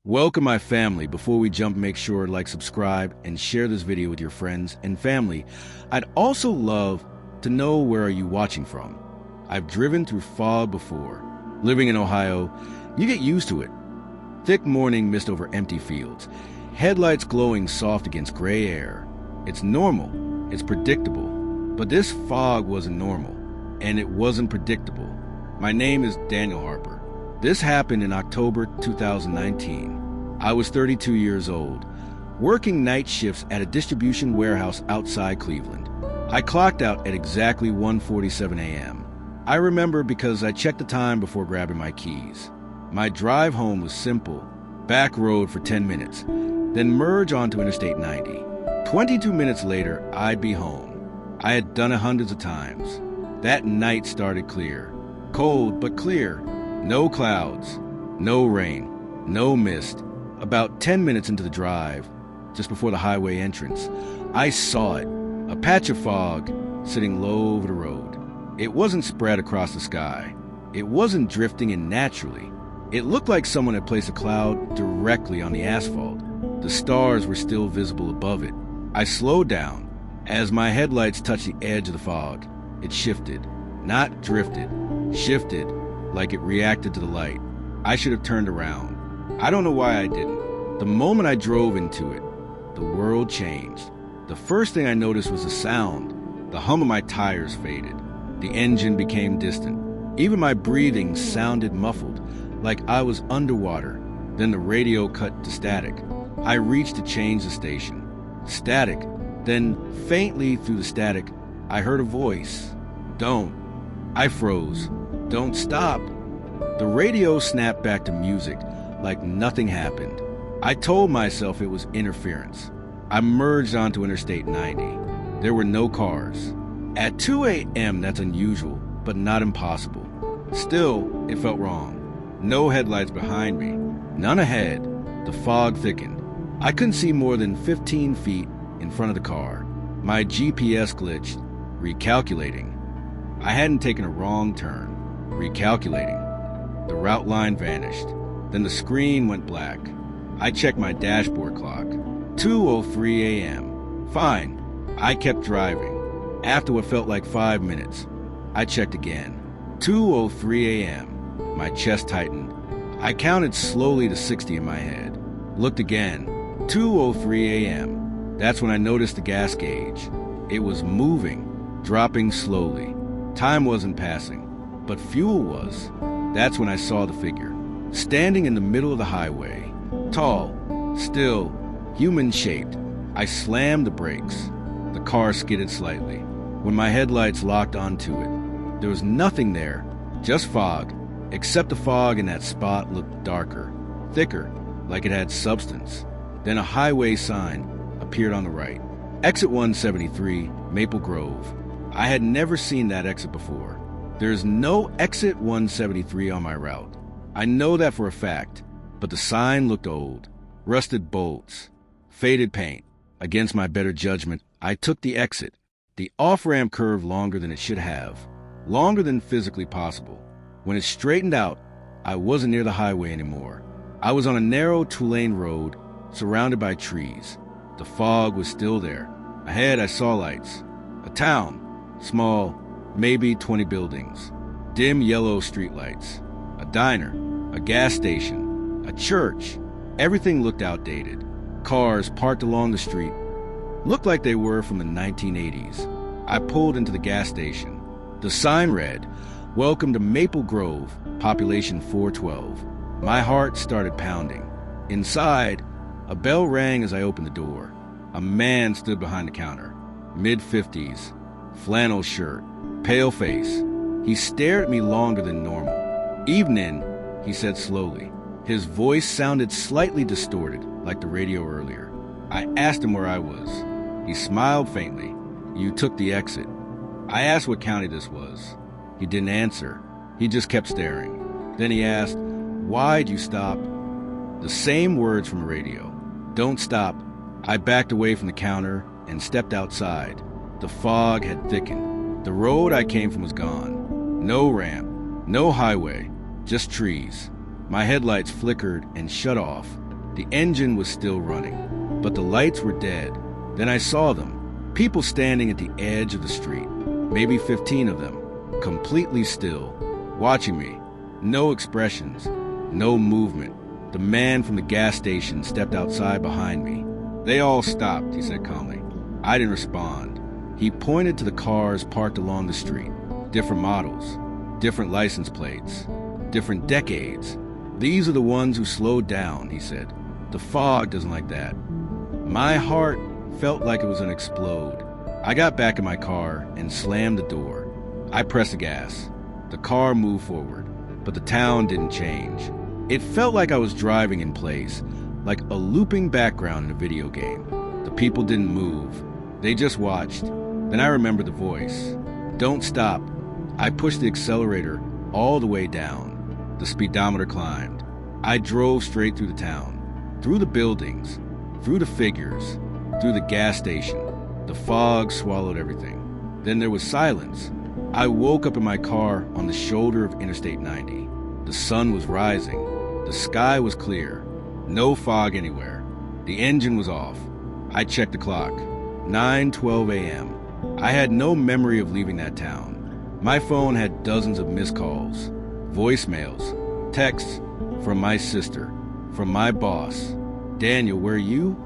Welcome my family. Before we jump, make sure to like, subscribe, and share this video with your friends and family. I'd also love to know where are you watching from. I've driven through fog before. Living in Ohio, you get used to it. Thick morning mist over empty fields. Headlights glowing soft against gray air. It's normal. It's predictable. But this fog wasn't normal, and it wasn't predictable. My name is Daniel Harper. This happened in October 2019. I was 32 years old, working night shifts at a distribution warehouse outside Cleveland. I clocked out at exactly 1:47 a.m. I remember because I checked the time before grabbing my keys. My drive home was simple: back road for 10 minutes, then merge onto Interstate 90. 22 minutes later, I'd be home. I had done it hundreds of times. That night started clear. Cold, but clear. No clouds, no rain, no mist. About 10 minutes into the drive, just before the highway entrance, I saw it, a patch of fog sitting low over the road. It wasn't spread across the sky. It wasn't drifting in naturally. It looked like someone had placed a cloud directly on the asphalt. The stars were still visible above it. I slowed down. As my headlights touched the edge of the fog, it shifted, not drifted, shifted, like it reacted to the light. I should have turned around. I don't know why I didn't. The moment I drove into it, the world changed. The first thing I noticed was the sound. The hum of my tires faded. The engine became distant. Even my breathing sounded muffled, like I was underwater. Then the radio cut to static. I reached to change the station. Static. Then, faintly through the static, I heard a voice. Don't. I froze. Don't stop. The radio snapped back to music like nothing happened. I told myself it was interference. I merged onto Interstate 90. There were no cars. At 2 a.m., that's unusual, but not impossible. Still, it felt wrong. No headlights behind me. None ahead. The fog thickened. I couldn't see more than 15 feet in front of the car. My GPS glitched, recalculating. I hadn't taken a wrong turn. Recalculating. The route line vanished. Then the screen went black. I checked my dashboard clock. 2:03 a.m. Fine. I kept driving. After what felt like 5 minutes, I checked again. 2:03 a.m. My chest tightened. I counted slowly to 60 in my head. Looked again. 2:03 a.m. That's when I noticed the gas gauge. It was moving, dropping slowly. Time wasn't passing, but fuel was. That's when I saw the figure, standing in the middle of the highway. Tall, still, human-shaped. I slammed the brakes. The car skidded slightly. When my headlights locked onto it, there was nothing there, just fog, except the fog in that spot looked darker, thicker, like it had substance. Then a highway sign appeared on the right. Exit 173, Maple Grove. I had never seen that exit before. There's no exit 173 on my route. I know that for a fact, but the sign looked old. Rusted bolts, faded paint. Against my better judgment, I took the exit. The off-ramp curved longer than it should have, longer than physically possible. When it straightened out, I wasn't near the highway anymore. I was on a narrow two-lane road surrounded by trees. The fog was still there. Ahead, I saw lights. A town. Small, maybe 20 buildings. Dim yellow streetlights. A diner. A gas station. A church. Everything looked outdated. Cars parked along the street looked like they were from the 1980s. I pulled into the gas station. The sign read, "Welcome to Maple Grove, population 412. My heart started pounding. Inside, a bell rang as I opened the door. A man stood behind the counter. Mid-50s. Flannel shirt, pale face. He stared at me longer than normal. "Evening," he said slowly. His voice sounded slightly distorted, like the radio earlier. I asked him where I was. He smiled faintly. "You took the exit." I asked what county this was. He didn't answer. He just kept staring. Then he asked, "Why'd you stop?" The same words from the radio. "Don't stop." I backed away from the counter and stepped outside. The fog had thickened. The road I came from was gone. No ramp, no highway, just trees. My headlights flickered and shut off. The engine was still running, but the lights were dead. Then I saw them, people standing at the edge of the street, maybe 15 of them, completely still, watching me. No expressions, no movement. The man from the gas station stepped outside behind me. "They all stopped," he said calmly. I didn't respond. He pointed to the cars parked along the street. Different models, different license plates, different decades. "These are the ones who slowed down," he said. "The fog doesn't like that." My heart felt like it was gonna explode. I got back in my car and slammed the door. I pressed the gas. The car moved forward, but the town didn't change. It felt like I was driving in place, like a looping background in a video game. The people didn't move. They just watched. Then I remembered the voice. "Don't stop." I pushed the accelerator all the way down. The speedometer climbed. I drove straight through the town, through the buildings, through the figures, through the gas station. The fog swallowed everything. Then there was silence. I woke up in my car on the shoulder of Interstate 90. The sun was rising. The sky was clear. No fog anywhere. The engine was off. I checked the clock. 9:12 a.m. I had no memory of leaving that town. My phone had dozens of missed calls, voicemails, texts from my sister, from my boss. "Daniel, where are you?"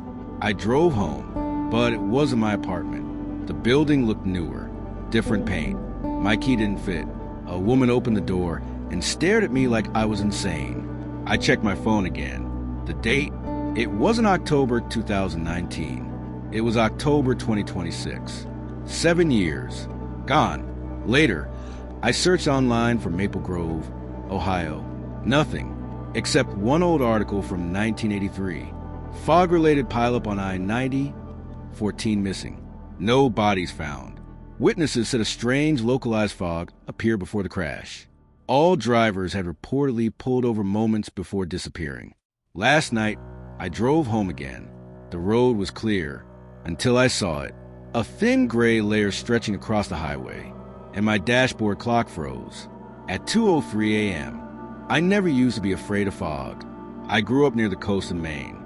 I drove home, but it wasn't my apartment. The building looked newer, different paint. My key didn't fit. A woman opened the door and stared at me like I was insane. I checked my phone again. The date? It wasn't October 2019. It was October 2026. 7 years. Gone. Later, I searched online for Maple Grove, Ohio. Nothing, except one old article from 1983. Fog-related pileup on I-90, 14 missing. No bodies found. Witnesses said a strange localized fog appeared before the crash. All drivers had reportedly pulled over moments before disappearing. Last night, I drove home again. The road was clear until I saw it. A thin gray layer stretching across the highway, and my dashboard clock froze. At 2:03 a.m., I never used to be afraid of fog. I grew up near the coast of Maine.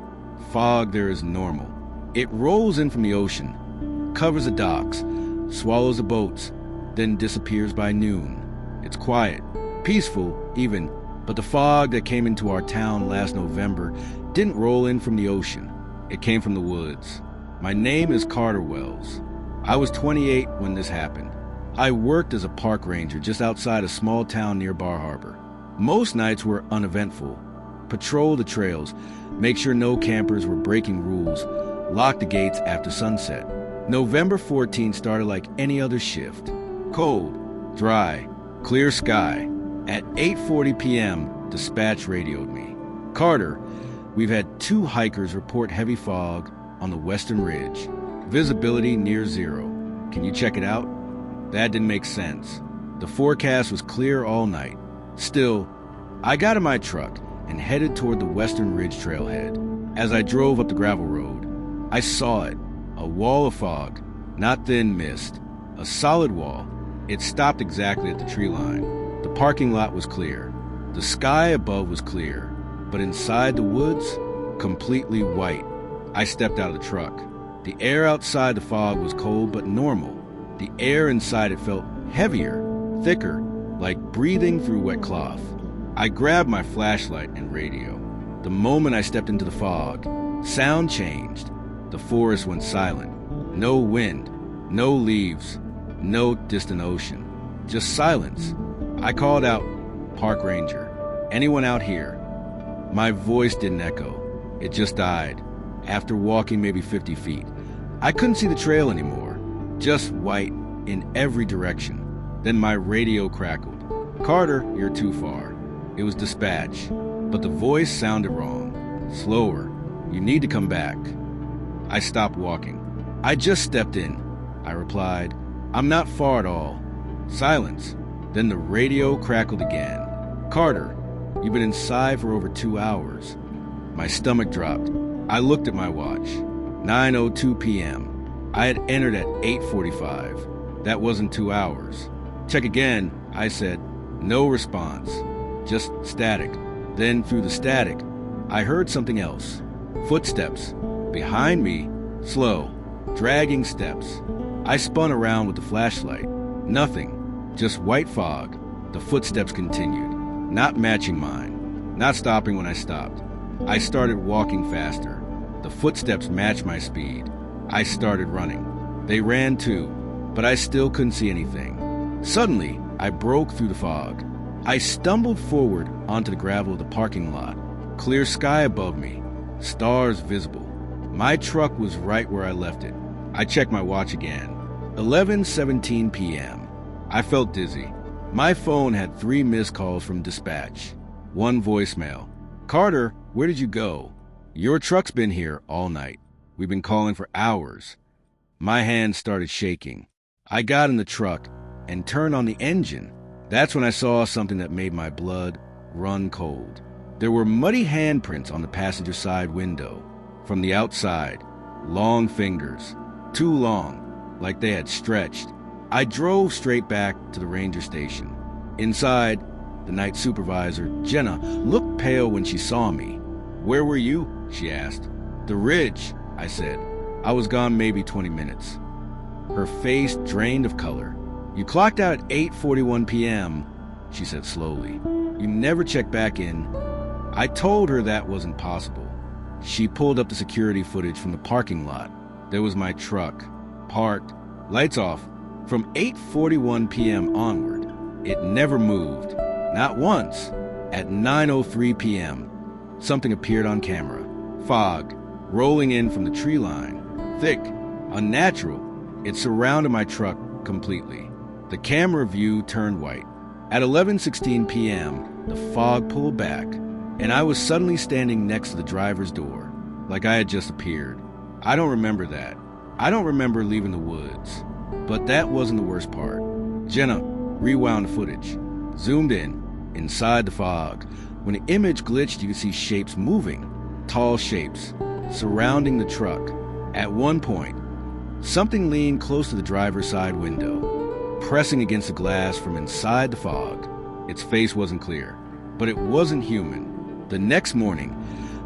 Fog there is normal. It rolls in from the ocean, covers the docks, swallows the boats, then disappears by noon. It's quiet, peaceful even, but the fog that came into our town last November didn't roll in from the ocean. It came from the woods. My name is Carter Wells. I was 28 when this happened. I worked as a park ranger just outside a small town near Bar Harbor. Most nights were uneventful. Patrol the trails, make sure no campers were breaking rules, lock the gates after sunset. November 14 started like any other shift. Cold, dry, clear sky. At 8:40 p.m., dispatch radioed me. "Carter, we've had 2 hikers report heavy fog on the western ridge. Visibility near 0. Can you check it out?" That didn't make sense. The forecast was clear all night. Still, I got in my truck and headed toward the western ridge trailhead. As I drove up the gravel road, I saw it. A wall of fog, not thin mist. A solid wall. It stopped exactly at the tree line. The parking lot was clear. The sky above was clear. But inside the woods, completely white. I stepped out of the truck. The air outside the fog was cold but normal. The air inside it felt heavier, thicker, like breathing through wet cloth. I grabbed my flashlight and radio. The moment I stepped into the fog, sound changed. The forest went silent. No wind, no leaves, no distant ocean. Just silence. I called out, "Park ranger, anyone out here?" My voice didn't echo. It just died. After walking maybe 50 feet, I couldn't see the trail anymore. Just white in every direction. Then my radio crackled. "Carter, you're too far." It was dispatch, but the voice sounded wrong. "Slower. You need to come back." I stopped walking. "I just stepped in," I replied. "I'm not far at all." Silence. Then the radio crackled again. "Carter, you've been inside for over 2 hours." My stomach dropped. I looked at my watch. 9:02 p.m. I had entered at 8:45. That wasn't 2 hours. "Check again," I said. No response. Just static. Then through the static, I heard something else. Footsteps. Behind me, slow, dragging steps. I spun around with the flashlight. Nothing, just white fog. The footsteps continued, not matching mine, not stopping when I stopped. I started walking faster. The footsteps matched my speed. I started running. They ran too, but I still couldn't see anything. Suddenly, I broke through the fog. I stumbled forward onto the gravel of the parking lot. Clear sky above me, stars visible. My truck was right where I left it. I checked my watch again. 11:17 p.m. I felt dizzy. My phone had 3 missed calls from dispatch. 1 voicemail. "Carter, where did you go? Your truck's been here all night. We've been calling for hours." My hands started shaking. I got in the truck and turned on the engine. That's when I saw something that made my blood run cold. There were muddy handprints on the passenger side window. From the outside, long fingers, too long, like they had stretched. I drove straight back to the ranger station. Inside, the night supervisor, Jenna, looked pale when she saw me. "Where were you?" she asked. "The ridge," I said. I was gone maybe 20 minutes. Her face drained of color. "You clocked out at 8:41 p.m., she said slowly. "You never checked back in." I told her that wasn't possible. She pulled up the security footage from the parking lot. There was my truck, parked, lights off. From 8:41 p.m. onward, it never moved. Not once. At 9:03 p.m., something appeared on camera. Fog, rolling in from the tree line. Thick, unnatural. It surrounded my truck completely. The camera view turned white. At 11:16 p.m., the fog pulled back, and I was suddenly standing next to the driver's door, like I had just appeared. I don't remember that. I don't remember leaving the woods. But that wasn't the worst part. Jenna rewound the footage, zoomed in, inside the fog. When the image glitched, you could see shapes moving, tall shapes, surrounding the truck. At one point, something leaned close to the driver's side window, pressing against the glass from inside the fog. Its face wasn't clear, but it wasn't human. The next morning,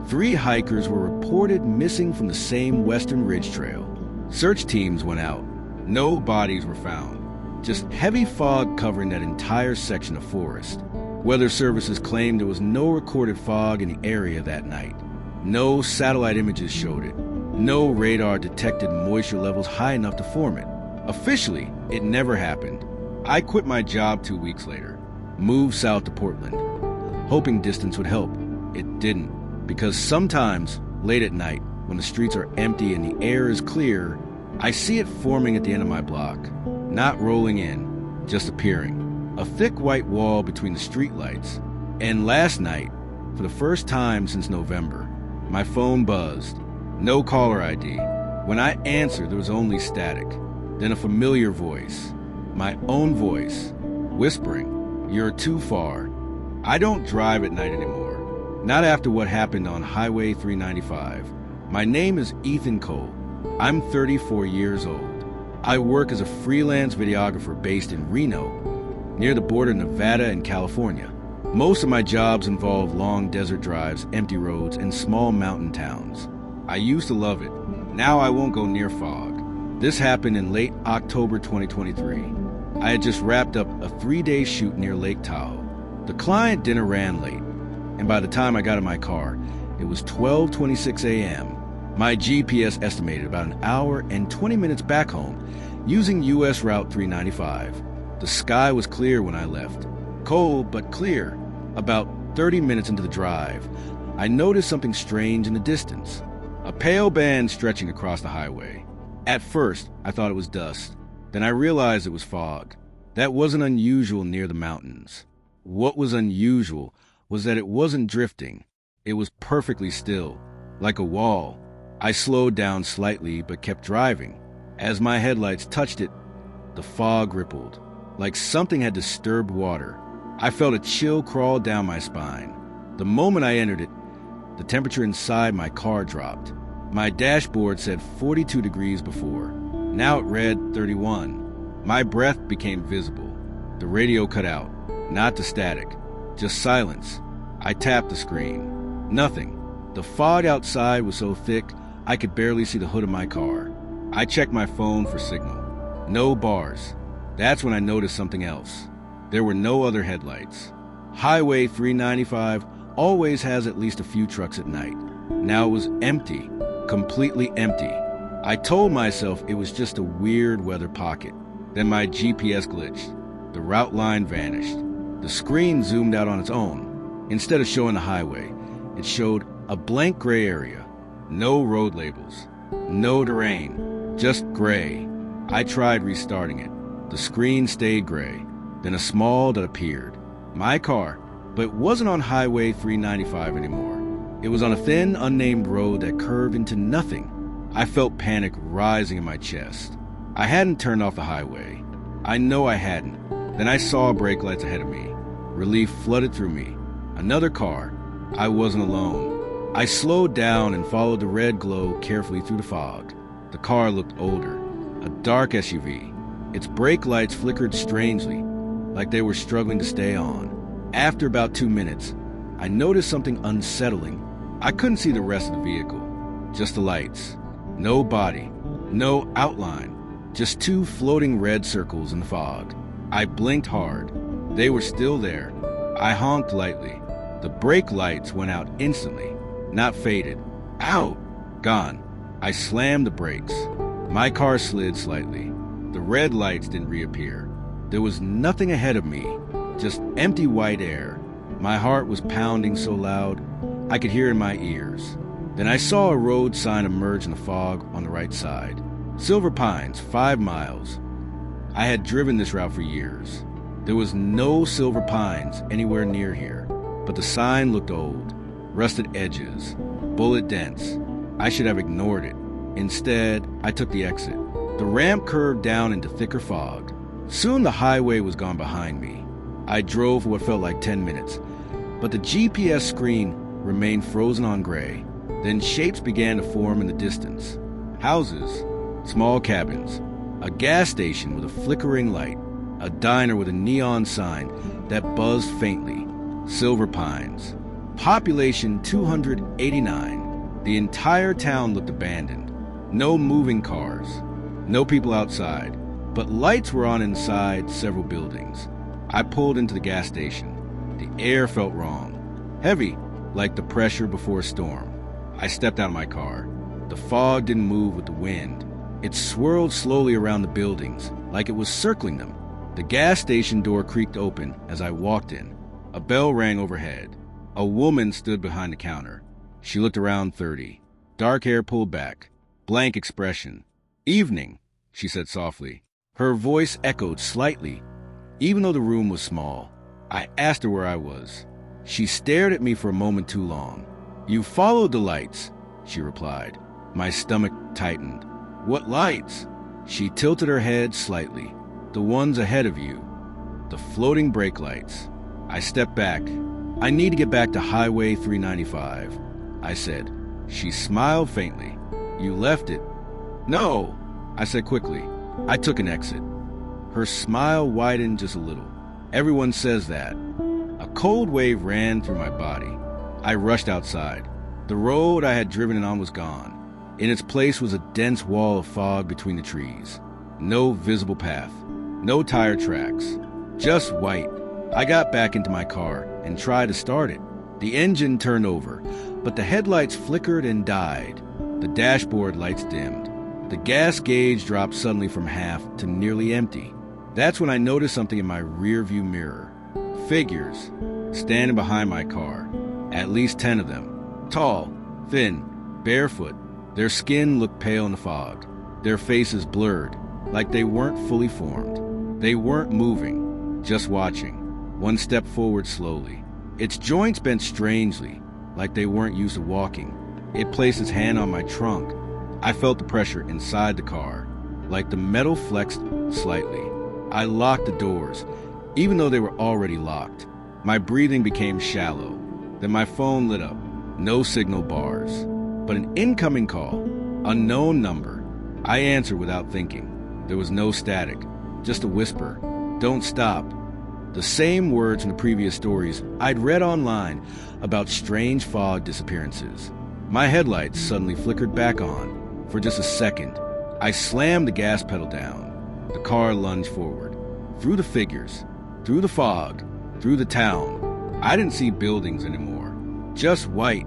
3 hikers were reported missing from the same Western Ridge Trail. Search teams went out. No bodies were found. Just heavy fog covering that entire section of forest. Weather services claimed there was no recorded fog in the area that night. No satellite images showed it. No radar detected moisture levels high enough to form it. Officially, it never happened. I quit my job 2 weeks later, moved south to Portland, hoping distance would help. It didn't, because sometimes, late at night, when the streets are empty and the air is clear, I see it forming at the end of my block, not rolling in, just appearing. A thick white wall between the streetlights. And last night, for the first time since November, my phone buzzed. No caller ID. When I answered, there was only static. Then a familiar voice. My own voice. Whispering, "You're too far." I don't drive at night anymore. Not after what happened on Highway 395. My name is Ethan Cole. I'm 34 years old. I work as a freelance videographer based in Reno, near the border of Nevada and California. Most of my jobs involve long desert drives, empty roads, and small mountain towns. I used to love it. Now I won't go near fog. This happened in late October 2023. I had just wrapped up a 3-day shoot near Lake Tahoe. The client dinner ran late, and by the time I got in my car, it was 12:26 a.m. My GPS estimated about an hour and 20 minutes back home using U.S. Route 395. The sky was clear when I left. Cold, but clear. About 30 minutes into the drive, I noticed something strange in the distance. A pale band stretching across the highway. At first, I thought it was dust. Then I realized it was fog. That wasn't unusual near the mountains. What was unusual was that it wasn't drifting. It was perfectly still, like a wall. I slowed down slightly but kept driving. As my headlights touched it, the fog rippled, like something had disturbed water. I felt a chill crawl down my spine. The moment I entered it, the temperature inside my car dropped. My dashboard said 42 degrees before. Now it read 31. My breath became visible. The radio cut out, not the static, just silence. I tapped the screen. Nothing. The fog outside was so thick, I could barely see the hood of my car. I checked my phone for signal. No bars. That's when I noticed something else. There were no other headlights. Highway 395 always has at least a few trucks at night. Now it was empty, completely empty. I told myself it was just a weird weather pocket. Then my GPS glitched. The route line vanished. The screen zoomed out on its own. Instead of showing the highway, it showed a blank gray area. No road labels. No terrain. Just gray. I tried restarting it. The screen stayed gray. Then a small dot appeared. My car, but it wasn't on Highway 395 anymore. It was on a thin, unnamed road that curved into nothing. I felt panic rising in my chest. I hadn't turned off the highway. I know I hadn't. Then I saw brake lights ahead of me. Relief flooded through me. Another car. I wasn't alone. I slowed down and followed the red glow carefully through the fog. The car looked older. A dark SUV. Its brake lights flickered strangely, like they were struggling to stay on. After about 2 minutes, I noticed something unsettling. I couldn't see the rest of the vehicle. Just the lights. No body. No outline. Just 2 floating red circles in the fog. I blinked hard. They were still there. I honked lightly. The brake lights went out instantly. Not faded. Out! Gone. I slammed the brakes. My car slid slightly. The red lights didn't reappear. There was nothing ahead of me. Just empty white air. My heart was pounding so loud, I could hear it in my ears. Then I saw a road sign emerge in the fog on the right side. Silver Pines, 5 miles. I had driven this route for years. There was no Silver Pines anywhere near here, but the sign looked old. Rusted edges, bullet dents. I should have ignored it. Instead, I took the exit. The ramp curved down into thicker fog. Soon the highway was gone behind me. I drove for what felt like 10 minutes, but the GPS screen remained frozen on gray. Then shapes began to form in the distance. Houses, small cabins, a gas station with a flickering light, a diner with a neon sign that buzzed faintly. Silver Pines. Population 289. The entire town looked abandoned. No moving cars. No people outside. But lights were on inside several buildings. I pulled into the gas station. The air felt wrong. Heavy, like the pressure before a storm. I stepped out of my car. The fog didn't move with the wind. It swirled slowly around the buildings, like it was circling them. The gas station door creaked open as I walked in. A bell rang overhead. A woman stood behind the counter. She looked around 30. Dark hair pulled back. Blank expression. "Evening," she said softly. Her voice echoed slightly, even though the room was small. I asked her where I was. She stared at me for a moment too long. "You followed the lights," she replied. My stomach tightened. "What lights?" She tilted her head slightly. "The ones ahead of you. The floating brake lights." I stepped back. "I need to get back to Highway 395, I said. She smiled faintly. "You left it." "No," I said quickly. I took an exit. Her smile widened just a little. Everyone says that. A cold wave ran through my body. I rushed outside. The road I had driven on was gone. In its place was a dense wall of fog between the trees. No visible path. No tire tracks. Just white. I got back into my car and tried to start it. The engine turned over, but the headlights flickered and died. The dashboard lights dimmed. The gas gauge dropped suddenly from half to nearly empty. That's when I noticed something in my rearview mirror. Figures, standing behind my car. At least 10 of them. Tall, thin, barefoot. Their skin looked pale in the fog. Their faces blurred, like they weren't fully formed. They weren't moving, just watching. One stepped forward slowly. Its joints bent strangely, like they weren't used to walking. It placed its hand on my trunk. I felt the pressure inside the car, like the metal flexed slightly. I locked the doors, even though they were already locked. My breathing became shallow. Then my phone lit up. No signal bars, but an incoming call. Unknown number. I answered without thinking. There was no static, just a whisper. "Don't stop." The same words from the previous stories I'd read online about strange fog disappearances. My headlights suddenly flickered back on. For just a second, I slammed the gas pedal down. The car lunged forward. Through the figures, through the fog, through the town. I didn't see buildings anymore. Just white.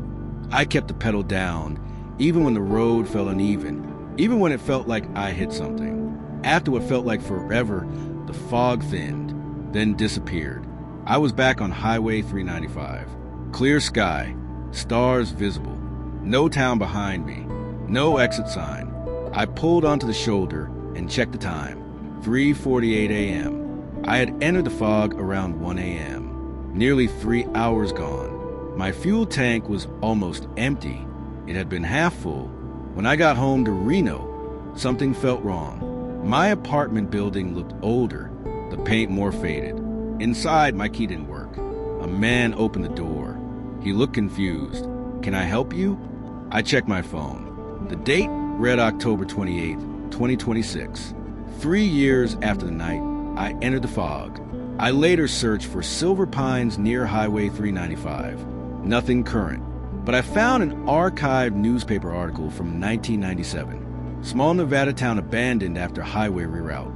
I kept the pedal down, even when the road felt uneven, even when it felt like I hit something. After what felt like forever, the fog thinned, then disappeared. I was back on Highway 395. Clear sky, stars visible, no town behind me, no exit sign. I pulled onto the shoulder and checked the time, 3:48 a.m. I had entered the fog around 1 a.m. Nearly 3 hours gone. My fuel tank was almost empty. It had been half full. When I got home to Reno, something felt wrong. My apartment building looked older, the paint more faded. Inside, my key didn't work. A man opened the door. He looked confused. "Can I help you?" I checked my phone. The date read October 28th, 2026. 3 years after the night I entered the fog. I later searched for silver pines near Highway 395. Nothing current. But I found an archived newspaper article from 1997. Small Nevada town abandoned after highway reroute.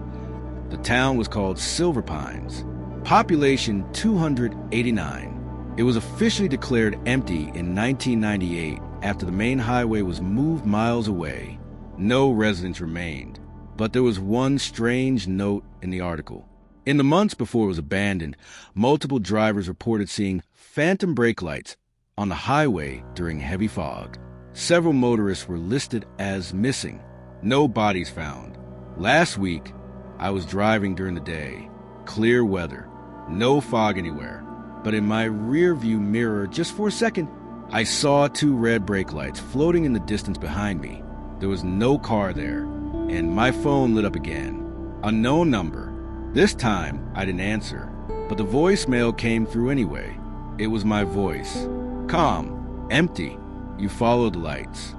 The town was called Silver Pines. Population 289. It was officially declared empty in 1998 after the main highway was moved miles away. No residents remained. But there was one strange note in the article. In the months before it was abandoned, multiple drivers reported seeing phantom brake lights on the highway during heavy fog. Several motorists were listed as missing. No bodies found. Last week, I was driving during the day. Clear weather. No fog anywhere. But in my rearview mirror, just for a second, I saw 2 red brake lights floating in the distance behind me. There was no car there, and my phone lit up again. Unknown number. This time, I didn't answer, but the voicemail came through anyway. It was my voice. Calm. Empty. You follow the lights.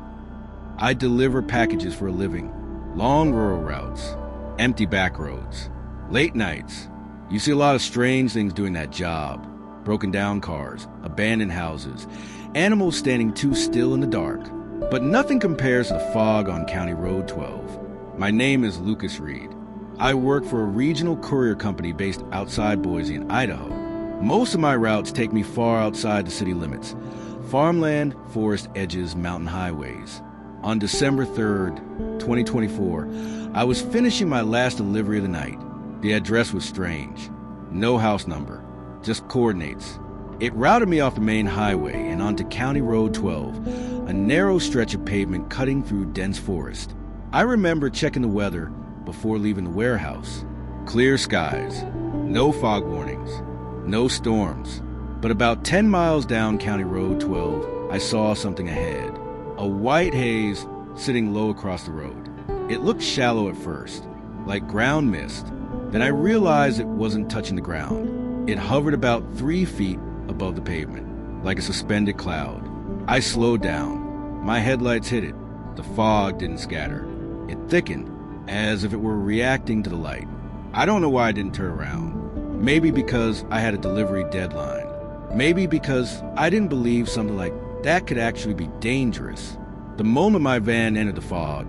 I deliver packages for a living. Long rural routes. Empty back roads. Late nights. You see a lot of strange things doing that job. Broken down cars, abandoned houses, animals standing too still in the dark. But nothing compares to the fog on County Road 12. My name is Lucas Reed. I work for a regional courier company based outside Boise in Idaho. Most of my routes take me far outside the city limits. Farmland, forest edges, mountain highways. On December 3rd, 2024, I was finishing my last delivery of the night. The address was strange. No house number, just coordinates. It routed me off the main highway and onto County Road 12, a narrow stretch of pavement cutting through dense forest. I remember checking the weather before leaving the warehouse. Clear skies, no fog warnings, no storms. But about 10 miles down County Road 12, I saw something ahead. A white haze sitting low across the road. It looked shallow at first, like ground mist. Then I realized it wasn't touching the ground. It hovered about 3 feet above the pavement, like a suspended cloud. I slowed down. My headlights hit it. The fog didn't scatter. It thickened, as if it were reacting to the light. I don't know why I didn't turn around. Maybe because I had a delivery deadline. Maybe because I didn't believe something like that could actually be dangerous. The moment my van entered the fog,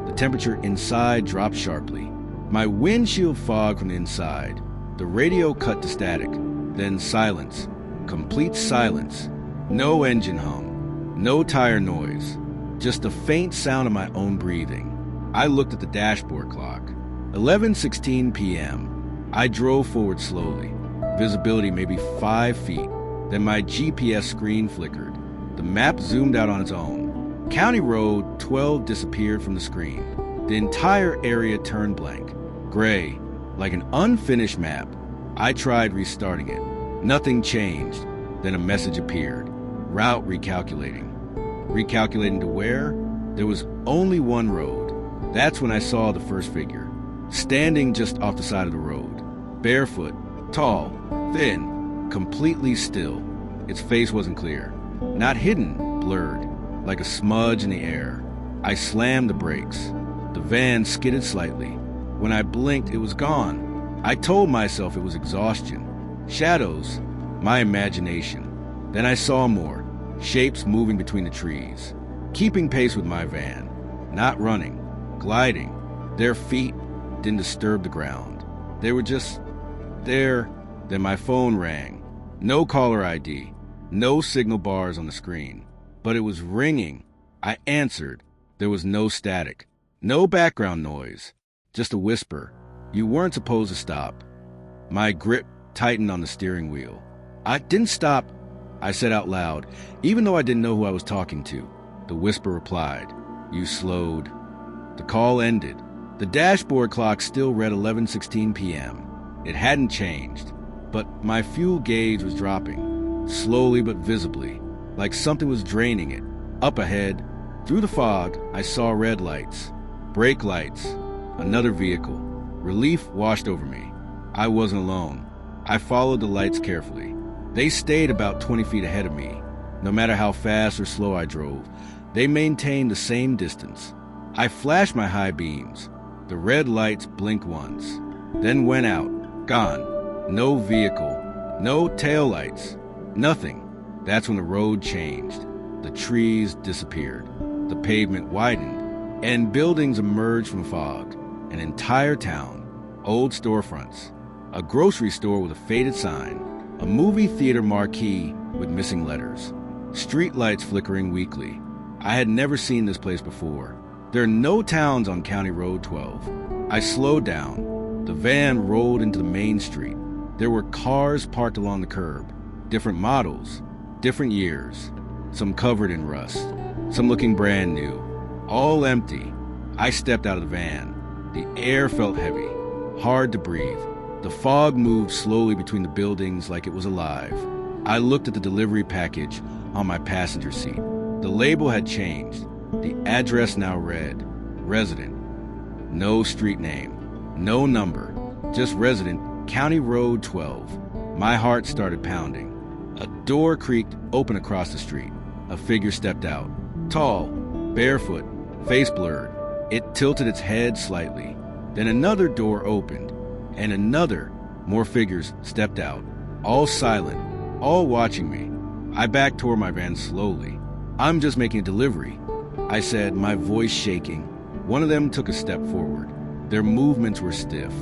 the temperature inside dropped sharply. My windshield fogged from the inside. The radio cut to static, then silence. Complete silence. No engine hum. No tire noise. Just the faint sound of my own breathing. I looked at the dashboard clock. 11:16 p.m. I drove forward slowly. Visibility maybe 5 feet. Then my GPS screen flickered. The map zoomed out on its own. County Road 12 disappeared from the screen. The entire area turned blank. Gray, like an unfinished map. I tried restarting it. Nothing changed. Then a message appeared. Route recalculating. Recalculating to where? There was only one road. That's when I saw the first figure. Standing just off the side of the road. Barefoot, tall, thin, completely still. Its face wasn't clear. Not hidden, blurred, like a smudge in the air. I slammed the brakes. The van skidded slightly. When I blinked, it was gone. I told myself it was exhaustion. Shadows, my imagination. Then I saw more, shapes moving between the trees. keeping pace with my van, not running, gliding. Their feet didn't disturb the ground. They were just there. Then my phone rang. No caller ID, no signal bars on the screen, but it was ringing. I answered. There was no static, no background noise, just a whisper. You weren't supposed to stop. My grip tightened on the steering wheel. I didn't stop, I said out loud, even though I didn't know who I was talking to. The whisper replied, you slowed. The call ended. The dashboard clock still read 11:16 p.m. It hadn't changed, but my fuel gauge was dropping, slowly but visibly, like something was draining it. Up ahead, through the fog, I saw red lights, brake lights, another vehicle. Relief washed over me. I wasn't alone. I followed the lights carefully. They stayed about 20 feet ahead of me. No matter how fast or slow I drove, they maintained the same distance. I flashed my high beams. The red lights blinked once, then went out, gone. No vehicle, no taillights, nothing. That's when the road changed. The trees disappeared. The pavement widened, and buildings emerged from fog. An entire town, old storefronts, a grocery store with a faded sign, a movie theater marquee with missing letters, street lights flickering weakly. I had never seen this place before. There are no towns on County Road 12. I slowed down. The van rolled into the main street. There were cars parked along the curb, different models, different years, some covered in rust, some looking brand new, all empty. I stepped out of the van. The air felt heavy, hard to breathe. The fog moved slowly between the buildings like it was alive. I looked at the delivery package on my passenger seat. The label had changed. The address now read, Resident. No street name, no number, just Resident, County Road 12. My heart started pounding. A door creaked open across the street. A figure stepped out. Tall, barefoot, face blurred. It tilted its head slightly. Then another door opened, and another. More figures stepped out, all silent, all watching me. I backed toward my van slowly. I'm just making a delivery, I said, my voice shaking. One of them took a step forward. Their movements were stiff,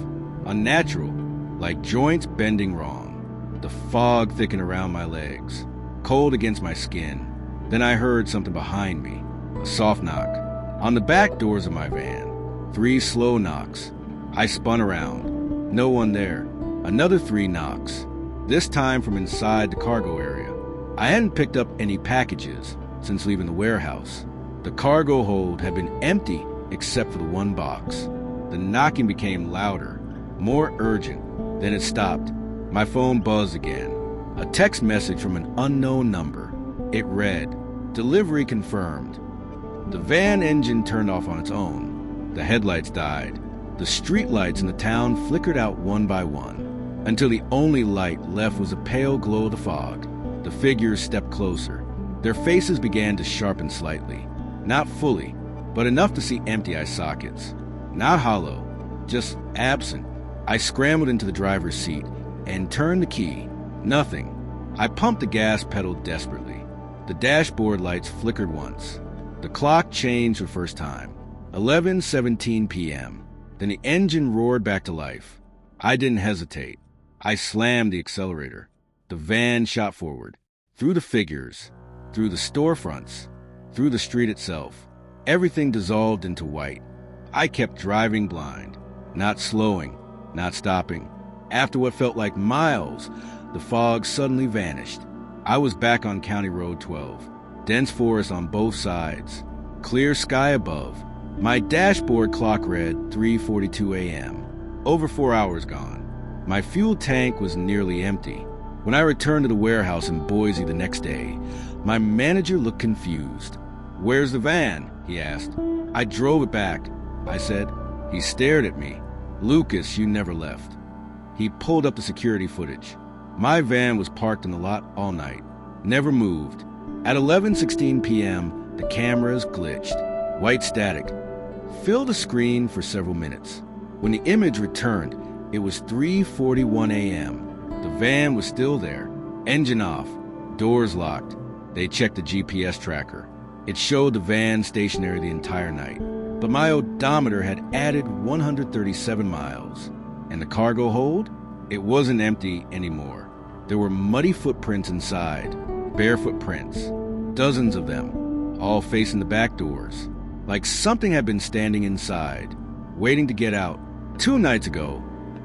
unnatural, like joints bending wrong. The fog thickened around my legs, cold against my skin. Then I heard something behind me, a soft knock. On the back doors of my van, 3 slow knocks. I spun around. No one there. Another 3 knocks, this time from inside the cargo area. I hadn't picked up any packages since leaving the warehouse. The cargo hold had been empty except for the 1 box. The knocking became louder, more urgent. Then it stopped. My phone buzzed again. A text message from an unknown number. It read, "Delivery confirmed." The van engine turned off on its own. The headlights died. The street lights in the town flickered out one by one, until the only light left was a pale glow of the fog. The figures stepped closer. Their faces began to sharpen slightly. Not fully, but enough to see empty eye sockets. Not hollow, just absent. I scrambled into the driver's seat and turned the key. Nothing. I pumped the gas pedal desperately. The dashboard lights flickered once. The clock changed for the first time. 11:17 p.m. Then the engine roared back to life. I didn't hesitate. I slammed the accelerator. The van shot forward, through the figures, through the storefronts, through the street itself. Everything dissolved into white. I kept driving blind, not slowing, not stopping. After what felt like miles, the fog suddenly vanished. I was back on County Road 12. Dense forest on both sides. Clear sky above. My dashboard clock read 3:42 a.m. Over 4 hours gone. My fuel tank was nearly empty. When I returned to the warehouse in Boise the next day, my manager looked confused. "Where's the van?" he asked. "I drove it back," I said. He stared at me. "Lucas, you never left." He pulled up the security footage. My van was parked in the lot all night. Never moved. At 11:16 p.m., the cameras glitched. White static. Filled the screen for several minutes. When the image returned, it was 3:41 a.m. The van was still there. Engine off. Doors locked. They checked the GPS tracker. It showed the van stationary the entire night, but my odometer had added 137 miles. And the cargo hold? It wasn't empty anymore. There were muddy footprints inside, barefoot prints, dozens of them, all facing the back doors, like something had been standing inside, waiting to get out. 2 nights ago,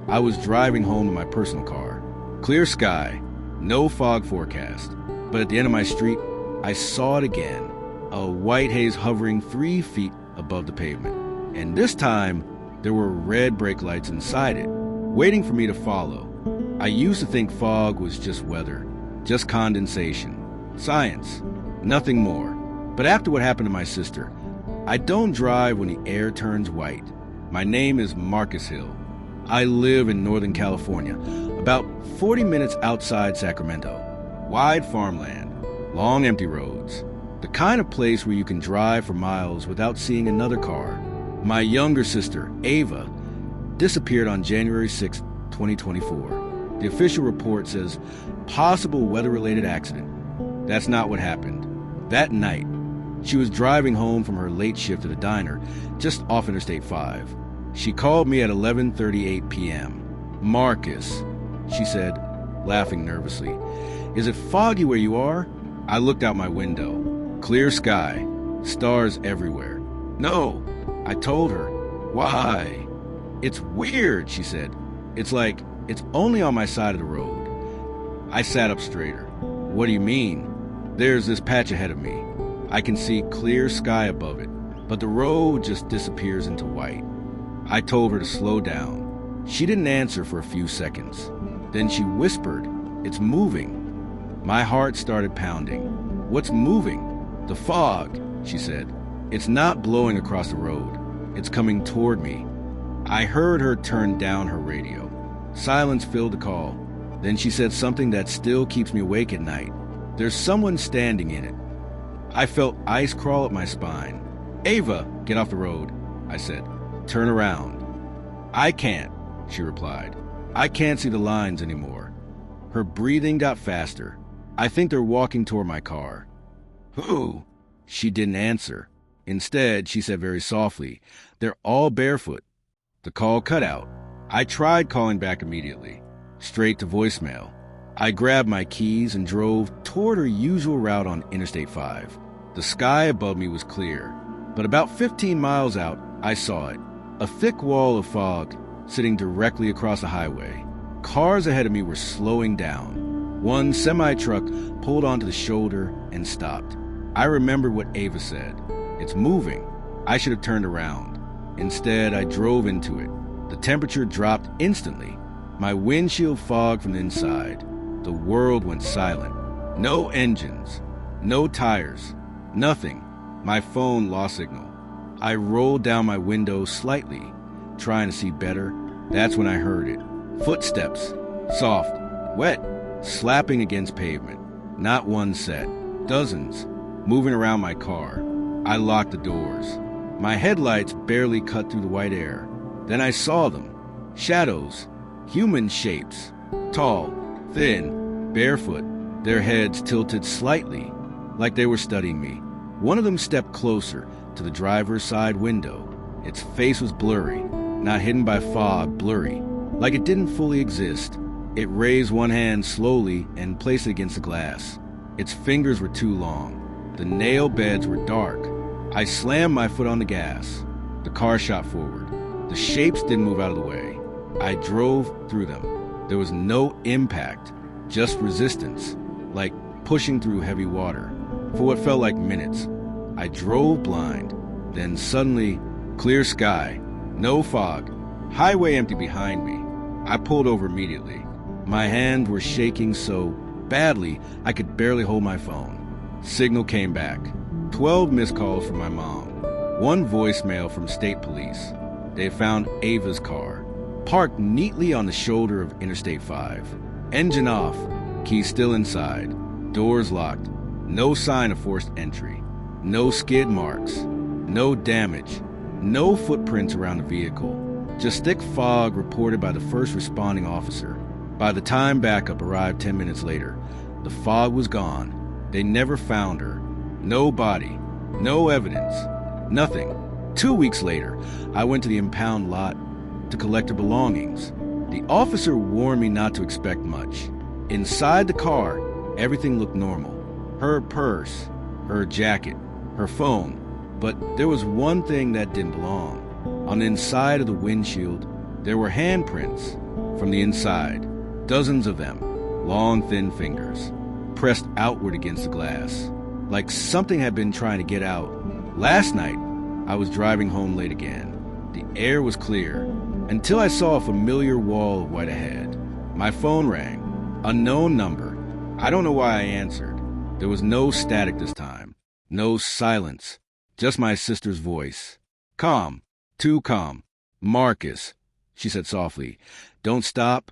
I was driving home in my personal car. Clear sky, no fog forecast. But at the end of my street, I saw it again, a white haze hovering 3 feet above the pavement. And this time, there were red brake lights inside it, waiting for me to follow. I used to think fog was just weather, just condensation, science, nothing more. But after what happened to my sister, I don't drive when the air turns white. My name is Marcus Hill. I live in Northern California, about 40 minutes outside Sacramento. Wide farmland, long empty roads, the kind of place where you can drive for miles without seeing another car. My younger sister, Ava, disappeared on January 6, 2024. The official report says possible weather-related accident. That's not what happened. That night, she was driving home from her late shift at a diner just off Interstate 5. She called me at 11:38 p.m. "Marcus," she said, laughing nervously, "is it foggy where you are?" I looked out my window. Clear sky, stars everywhere. "No," I told her. "Why?" "It's weird," she said. "It's like it's only on my side of the road." I sat up straighter. "What do you mean?" "There's this patch ahead of me. I can see clear sky above it, but the road just disappears into white." I told her to slow down. She didn't answer for a few seconds. Then she whispered, "It's moving." My heart started pounding. "What's moving?" "The fog," she said. "It's not blowing across the road. It's coming toward me." I heard her turn down her radio. Silence filled the call. Then she said something that still keeps me awake at night. "There's someone standing in it." I felt ice crawl up my spine. "Ava, get off the road," I said. "Turn around." "I can't," she replied. "I can't see the lines anymore." Her breathing got faster. "I think they're walking toward my car." "Who?" She didn't answer. Instead, she said very softly, "They're all barefoot." The call cut out. I tried calling back immediately, straight to voicemail. I grabbed my keys and drove toward her usual route on Interstate 5. The sky above me was clear, but about 15 miles out, I saw it. A thick wall of fog sitting directly across the highway. Cars ahead of me were slowing down. One semi-truck pulled onto the shoulder and stopped. I remembered what Ava said. "It's moving." I should have turned around. Instead, I drove into it. The temperature dropped instantly. My windshield fogged from the inside. The world went silent. No engines, no tires, nothing. My phone lost signal. I rolled down my window slightly, trying to see better. That's when I heard it. Footsteps, soft, wet, slapping against pavement. Not one set, dozens, moving around my car. I locked the doors. My headlights barely cut through the white air. Then I saw them. Shadows, human shapes, tall, thin, barefoot, their heads tilted slightly, like they were studying me. One of them stepped closer to the driver's side window. Its face was blurry, not hidden by fog, blurry, like it didn't fully exist. It raised one hand slowly and placed it against the glass. Its fingers were too long. The nail beds were dark. I slammed my foot on the gas. The car shot forward. The shapes didn't move out of the way. I drove through them. There was no impact, just resistance, like pushing through heavy water. For what felt like minutes, I drove blind. Then suddenly, clear sky, no fog, highway empty behind me. I pulled over immediately. My hands were shaking so badly I could barely hold my phone. Signal came back. 12 missed calls from my mom. 1 voicemail from state police. They found Ava's car, parked neatly on the shoulder of Interstate 5. Engine off, key still inside, doors locked. No sign of forced entry. No skid marks. No damage. No footprints around the vehicle. Just thick fog reported by the first responding officer. By the time backup arrived 10 minutes later, the fog was gone. They never found her. No body. No evidence. Nothing. 2 weeks later, I went to the impound lot to collect her belongings. The officer warned me not to expect much. Inside the car, everything looked normal. Her purse, her jacket, her phone. But there was one thing that didn't belong. On the inside of the windshield, there were handprints from the inside. Dozens of them, long, thin fingers, pressed outward against the glass, like something had been trying to get out. Last night, I was driving home late again. The air was clear, until I saw a familiar wall of white ahead. My phone rang. Unknown number. I don't know why I answered. There was no static this time. No silence. Just my sister's voice. Calm. Too calm. Marcus, she said softly. Don't stop.